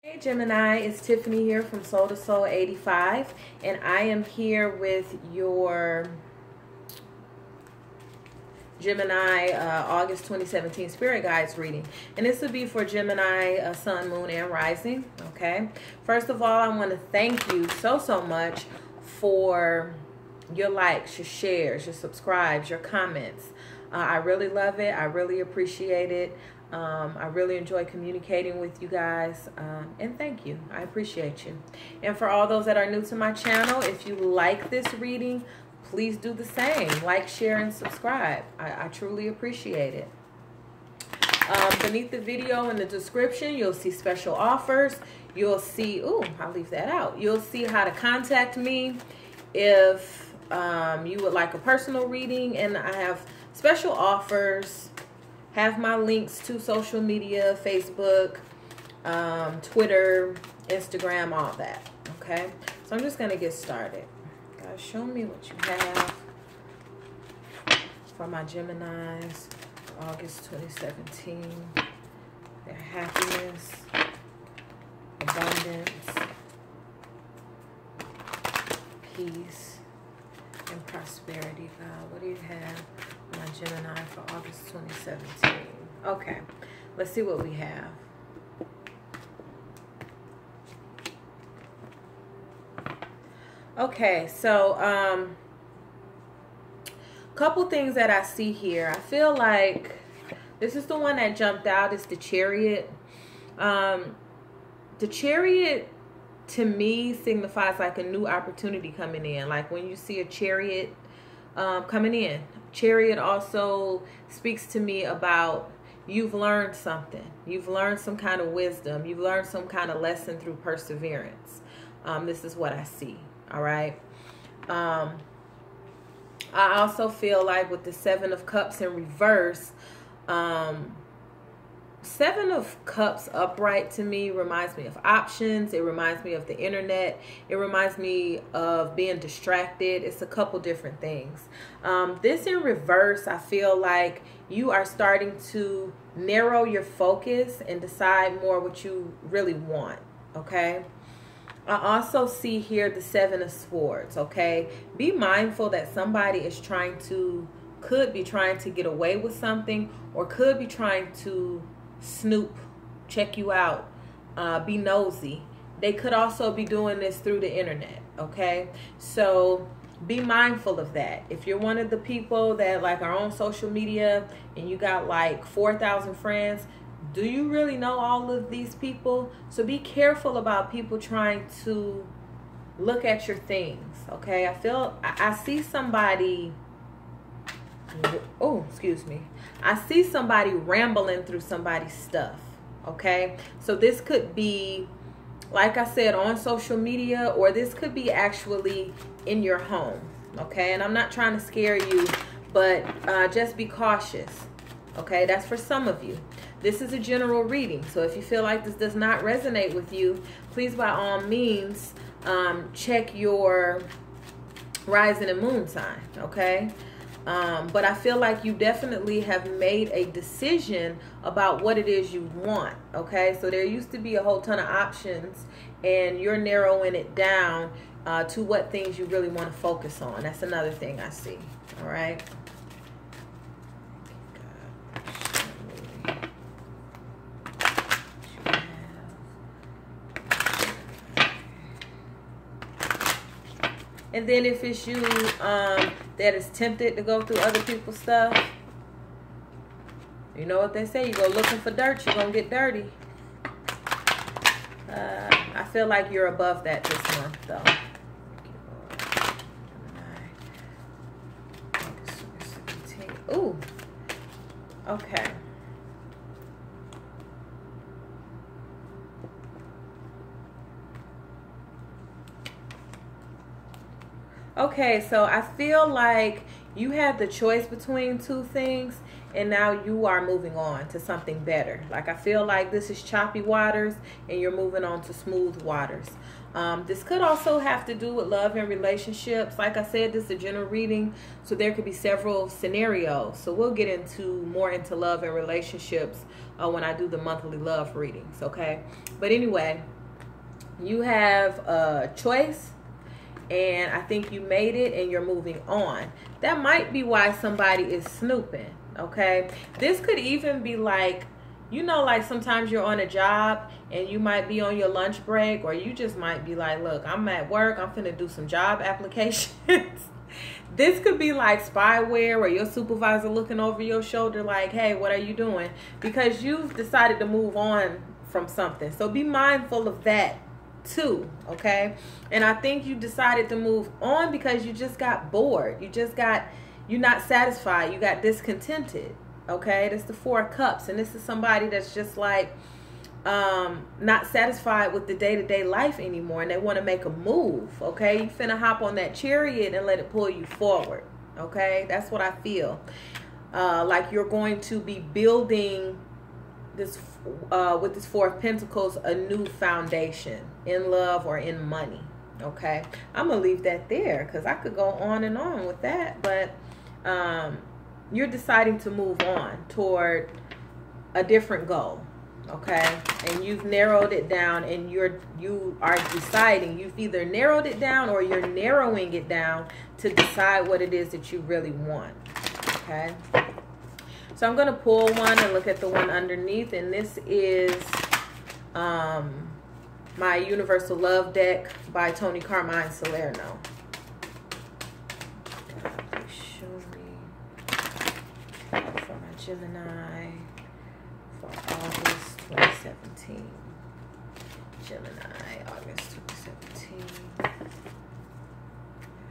Hey Gemini, it's Tiffany here from Soul to Soul 85, and I am here with your Gemini August 2017 Spirit Guides reading. And this will be for Gemini Sun, Moon, and Rising. Okay. First of all, I want to thank you so much for your likes, your shares, your subscribes, your comments. I really love it. I really appreciate it. I really enjoy communicating with you guys, and thank you. I appreciate you. And for all those that are new to my channel, if you like this reading, please do the same. Like, share, and subscribe. I truly appreciate it. Beneath the video in the description, you'll see special offers. You'll see, I'll leave that out. You'll see how to contact me if you would like a personal reading, and I have special offers. Have my links to social media, Facebook, Twitter, Instagram, all that. Okay, so I'm just gonna get started. Guys, show me what you have for my Geminis, August 2017. Their happiness, abundance, peace, and prosperity. God, what do you have? My Gemini for August 2017. Okay, let's see what we have. Okay, so couple things that I see here. I feel like this is the one that jumped out. It's the Chariot. The Chariot to me signifies like a new opportunity coming in. Like when you see a chariot coming in. Chariot also speaks to me about you've learned something. You've learned some kind of wisdom. You've learned some kind of lesson through perseverance. This is what I see. All right. I also feel like with the Seven of Cups in reverse, Seven of Cups upright to me reminds me of options. It reminds me of the internet. It reminds me of being distracted. It's a couple different things. This in reverse, I feel like you are starting to narrow your focus and decide more what you really want. Okay. I also see here the Seven of Swords. Okay. Be mindful that somebody is could be trying to get away with something, or could be trying to snoop, check you out, be nosy. They could also be doing this through the internet. Okay, so be mindful of that. If you're one of the people that like are on social media and you got like 4,000 friends, do you really know all of these people? So be careful about people trying to look at your things. Okay, I see somebody, excuse me, I see somebody rambling through somebody's stuff. Okay, so this could be, like I said, on social media, or this could be actually in your home. Okay, and I'm not trying to scare you, but just be cautious. Okay, that's for some of you. This is a general reading, so if you feel like this does not resonate with you, please by all means check your rising and moon sign. Okay. But I feel like you definitely have made a decision about what it is you want. Okay, so there used to be a whole ton of options, and you're narrowing it down to what things you really want to focus on. That's another thing I see. All right. And then if it's you that is tempted to go through other people's stuff, you know what they say, you go looking for dirt, you're going to get dirty. I feel like you're above that this month, though. Ooh. Okay. Okay, so I feel like you had the choice between two things, and now you are moving on to something better. Like, I feel like this is choppy waters and you're moving on to smooth waters. This could also have to do with love and relationships. Like I said, this is a general reading, so there could be several scenarios. So we'll get more into love and relationships when I do the monthly love readings, okay? But anyway, You have a choice, and I think you made it and you're moving on. That might be why somebody is snooping, okay? This could even be like, you know, like sometimes you're on a job and you might be on your lunch break, or you just might be like, look, I'm at work, I'm finna do some job applications. This could be like spyware, or your supervisor looking over your shoulder like, hey, what are you doing? Because you've decided to move on from something. So be mindful of that too, okay? And I think you decided to move on because you just got bored. You're not satisfied. You got discontented, okay? That's the Four of Cups. And this is somebody that's just like not satisfied with the day-to-day life anymore, and they want to make a move, okay? You finna hop on that chariot and let it pull you forward, okay? That's what I feel. Like you're going to be building this with this Four of Pentacles, a new foundation in love or in money, okay? I'm gonna leave that there because I could go on and on with that, but you're deciding to move on toward a different goal, okay? And you've narrowed it down, and you are deciding. You've either narrowed it down or you're narrowing it down to decide what it is that you really want, okay? So I'm going to pull one and look at the one underneath, and this is my Universal Love deck by Tony Carmine Salerno. Please show me for my Gemini for August 2017. Gemini, August 2017.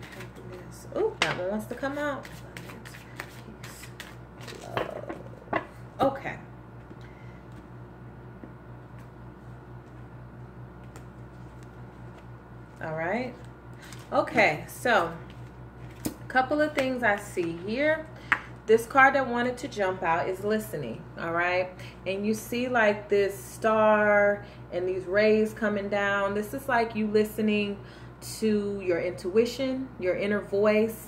Happiness. Oh, that one wants to come out. Okay. All right. Okay, so a couple of things I see here. This card that wanted to jump out is listening, all right? And you see like this star and these rays coming down. This is like you listening to your intuition, your inner voice,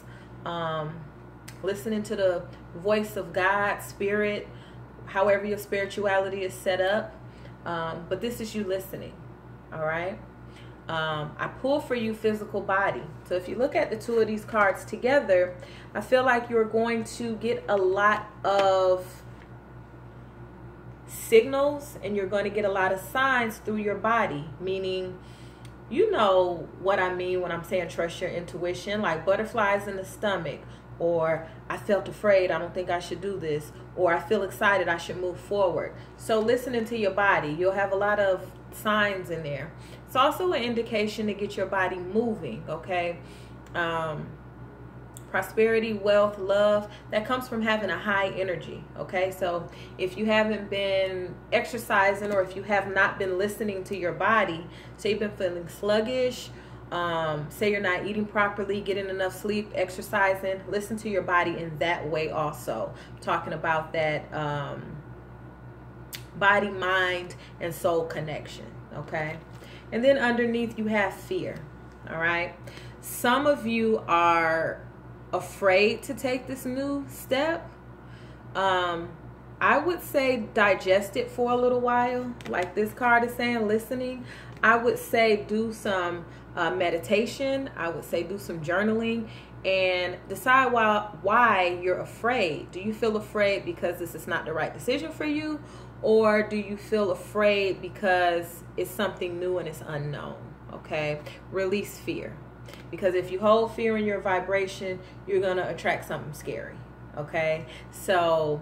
listening to the voice of God, spirit, however your spirituality is set up. But this is you listening, all right? I pull for you physical body. So if you look at the two of these cards together, I feel like you're going to get a lot of signals, and you're going to get a lot of signs through your body, meaning, you know what I mean when I'm saying trust your intuition, like butterflies in the stomach, or I felt afraid, I don't think I should do this, or I feel excited, I should move forward. So listening to your body, you'll have a lot of signs in there. It's also an indication to get your body moving, okay? Prosperity, wealth, love, that comes from having a high energy, okay? So if you haven't been exercising, or if you have not been listening to your body, say you've been feeling sluggish, say you're not eating properly, getting enough sleep, exercising, listen to your body in that way also. I'm talking about that body, mind, and soul connection, okay? And then underneath you have fear, all right? Some of you are afraid to take this new step. I would say digest it for a little while. Like this card is saying, listening. I would say do some meditation. I would say do some journaling and decide why you're afraid. Do you feel afraid because this is not the right decision for you? Or do you feel afraid because it's something new and it's unknown? Okay, release fear. Because if you hold fear in your vibration, you're going to attract something scary. Okay, so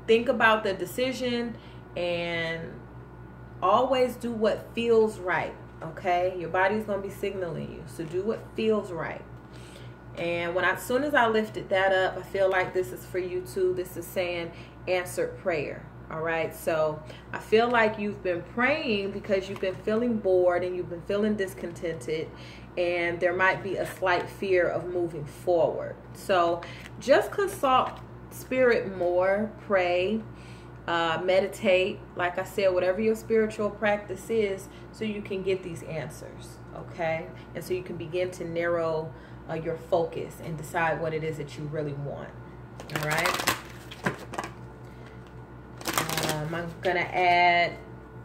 think about the decision and always do what feels right. Okay, your body's going to be signaling you. So do what feels right. And as soon as I lifted that up, I feel like this is for you too. This is saying answered prayer. All right, so I feel like you've been praying because you've been feeling bored and you've been feeling discontented, and there might be a slight fear of moving forward. So just consult spirit more, pray, meditate, like I said, whatever your spiritual practice is, so you can get these answers, okay? And so you can begin to narrow your focus and decide what it is that you really want, all right? I'm going to add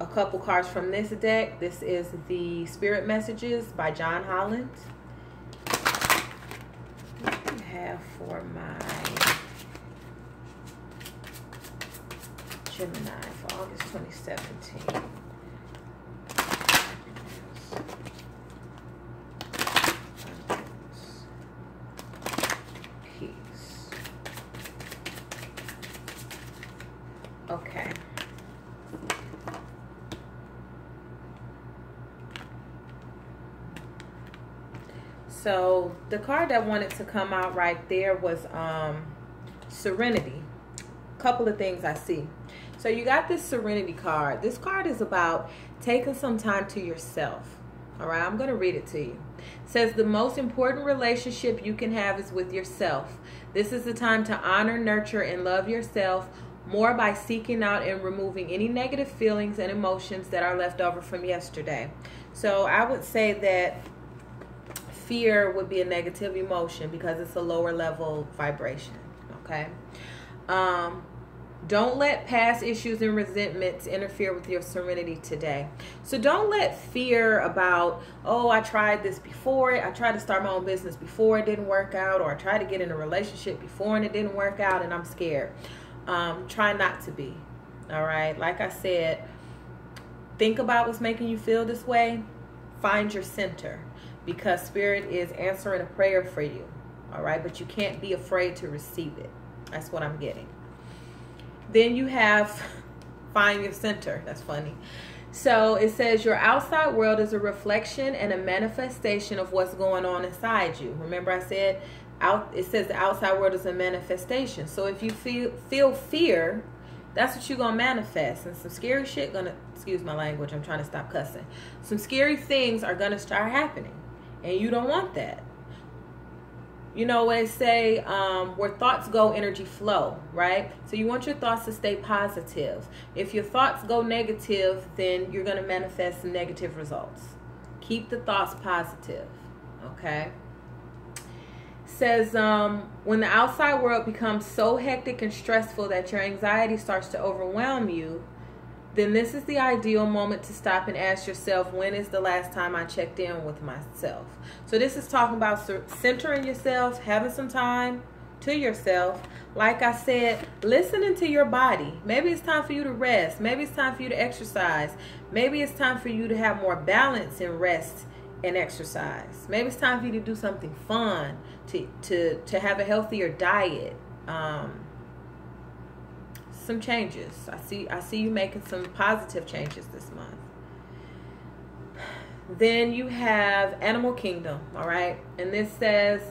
a couple cards from this deck. This is the Spirit Messages by John Holland. What do you have for my Gemini for August 2017? Peace. Okay. So the card that wanted to come out right there was Serenity. A couple of things I see. So you got this Serenity card. This card is about taking some time to yourself. All right, I'm going to read it to you. It says the most important relationship you can have is with yourself. This is the time to honor, nurture, and love yourself more by seeking out and removing any negative feelings and emotions that are left over from yesterday. So I would say that fear would be a negative emotion because it's a lower level vibration. Okay. Don't let past issues and resentments interfere with your serenity today. So don't let fear about, oh, I tried this before. I tried to start my own business before it didn't work out, or I tried to get in a relationship before and it didn't work out and I'm scared. Try not to be. All right. Like I said, think about what's making you feel this way. Find your center, because Spirit is answering a prayer for you. All right. But you can't be afraid to receive it. That's what I'm getting. Then you have find your center. That's funny. So it says your outside world is a reflection and a manifestation of what's going on inside you. Remember I said it says the outside world is a manifestation. So if you feel fear, that's what you're going to manifest. And some scary shit gonna, excuse my language, I'm trying to stop cussing. Some scary things are going to start happening. And you don't want that. You know what they say, where thoughts go, energy flow, right? So you want your thoughts to stay positive. If your thoughts go negative, then you're going to manifest some negative results. Keep the thoughts positive, okay? Says, when the outside world becomes so hectic and stressful that your anxiety starts to overwhelm you, then this is the ideal moment to stop and ask yourself, when is the last time I checked in with myself? So this is talking about centering yourself, having some time to yourself. Like I said, listening to your body. Maybe it's time for you to rest. Maybe it's time for you to exercise. Maybe it's time for you to have more balance in rest and exercise. Maybe it's time for you to do something fun, to have a healthier diet. Some changes. I see you making some positive changes this month. Then you have Animal Kingdom, all right? And this says,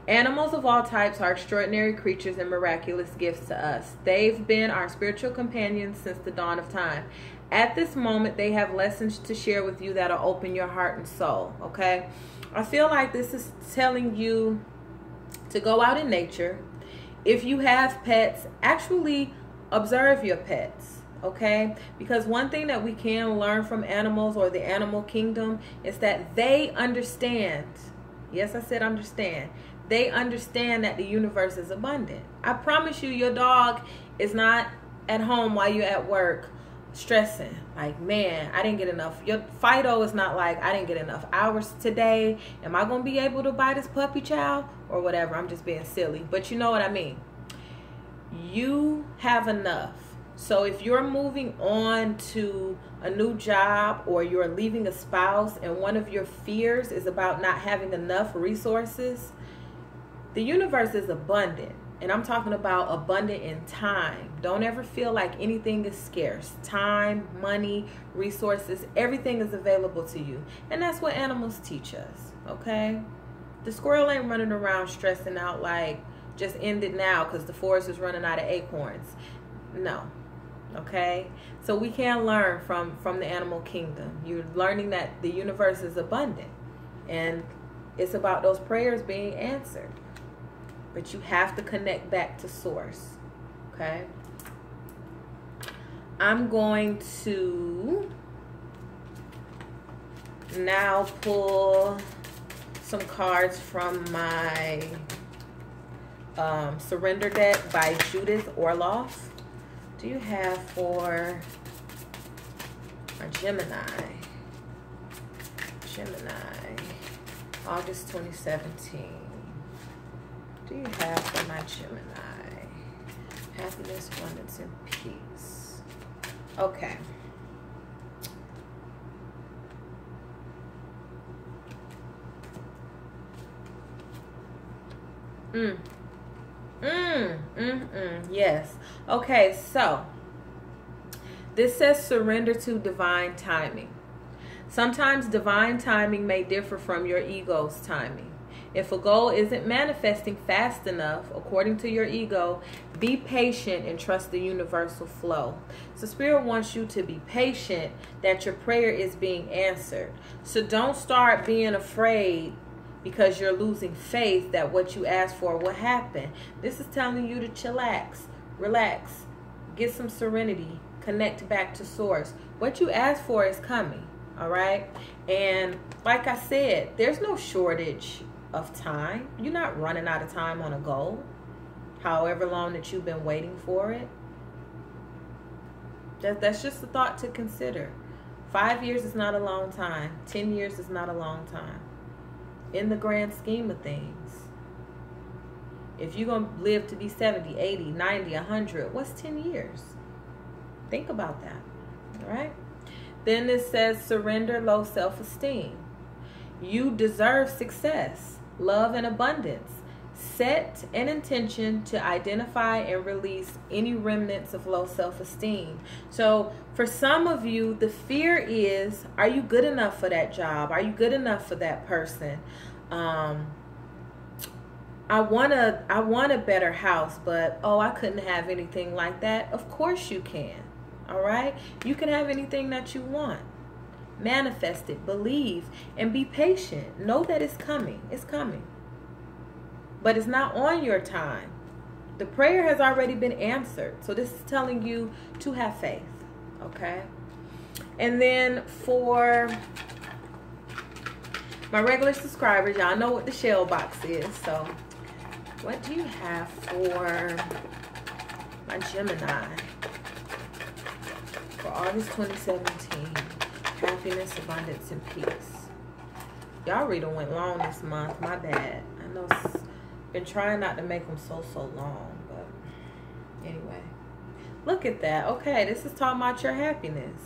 animals of all types are extraordinary creatures and miraculous gifts to us. They've been our spiritual companions since the dawn of time. At this moment, they have lessons to share with you that'll open your heart and soul, okay? I feel like this is telling you to go out in nature. If you have pets, actually observe your pets, okay? Because one thing that we can learn from animals or the animal kingdom is that they understand. Yes, I said understand. They understand that the universe is abundant. I promise you, your dog is not at home while you're at work stressing. Like, man, I didn't get enough. Your Fido is not like, I didn't get enough hours today. Am I going to be able to buy this puppy chow or whatever? I'm just being silly. But you know what I mean. You have enough. So if you're moving on to a new job or you're leaving a spouse and one of your fears is about not having enough resources, the universe is abundant. And I'm talking about abundant in time. Don't ever feel like anything is scarce. Time, money, resources, everything is available to you. And that's what animals teach us, okay? The squirrel ain't running around stressing out like, just end it now because the forest is running out of acorns. No. Okay? So we can learn from the animal kingdom. You're learning that the universe is abundant. And it's about those prayers being answered. But you have to connect back to source. Okay? I'm going to now pull some cards from my Surrender deck by Judith Orloff. Do you have for Gemini. August 2017. Do you have for my Gemini? Happiness, abundance, and peace. Okay. Yes. Okay, so this says surrender to divine timing. Sometimes divine timing may differ from your ego's timing. If a goal isn't manifesting fast enough, according to your ego, be patient and trust the universal flow. So Spirit wants you to be patient that your prayer is being answered. So don't start being afraid because you're losing faith that what you asked for will happen. This is telling you to chillax, relax, get some serenity, connect back to source. What you asked for is coming, all right? And like I said, there's no shortage of time. You're not running out of time on a goal, however long that you've been waiting for it. That's just a thought to consider. 5 years is not a long time. 10 years is not a long time. In the grand scheme of things, if you're going to live to be 70, 80, 90, 100, what's 10 years? Think about that, all right? Then it says surrender low self-esteem. You deserve success, love, and abundance. Set an intention to identify and release any remnants of low self-esteem. So for some of you, the fear is, are you good enough for that job? Are you good enough for that person? I want a better house, but I couldn't have anything like that. Of course you can. All right? You can have anything that you want. Manifest it, believe, and be patient. Know that it's coming. It's coming. But it's not on your time. The prayer has already been answered. So this is telling you to have faith. Okay? And then for my regular subscribers, y'all know what the shell box is. So what do you have for my Gemini for August 2017? Happiness, abundance, and peace. Y'all reading went long this month. My bad. I know it's been trying not to make them so long, but anyway. Look at that. Okay, this is talking about your happiness.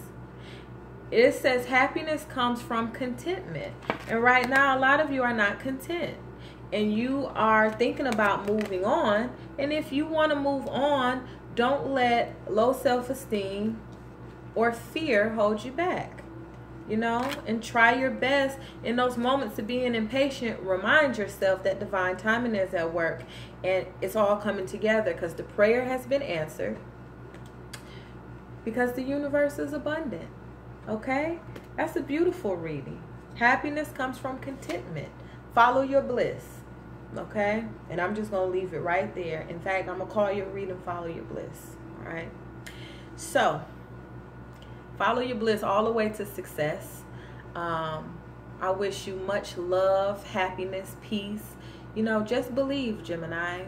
It says happiness comes from contentment. And right now, a lot of you are not content. And you are thinking about moving on. And if you want to move on, don't let low self-esteem or fear hold you back. You know, and try your best in those moments of being impatient. Remind yourself that divine timing is at work and it's all coming together because the prayer has been answered, because the universe is abundant. Okay? That's a beautiful reading. Happiness comes from contentment. Follow your bliss. Okay? And I'm just going to leave it right there. In fact, I'm going to call your reading Follow Your Bliss. All right? So, follow your bliss all the way to success. I wish you much love, happiness, peace. You know, just believe, Gemini.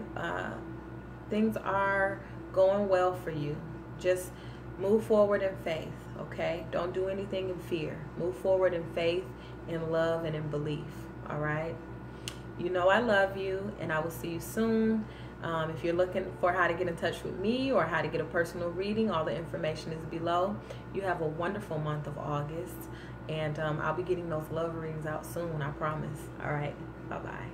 Things are going well for you. Just move forward in faith, okay? Don't do anything in fear. Move forward in faith, in love, and in belief, all right? You know I love you, and I will see you soon. If you're looking for how to get in touch with me or how to get a personal reading, all the information is below. You have a wonderful month of August, and I'll be getting those love readings out soon, I promise. All right, bye-bye.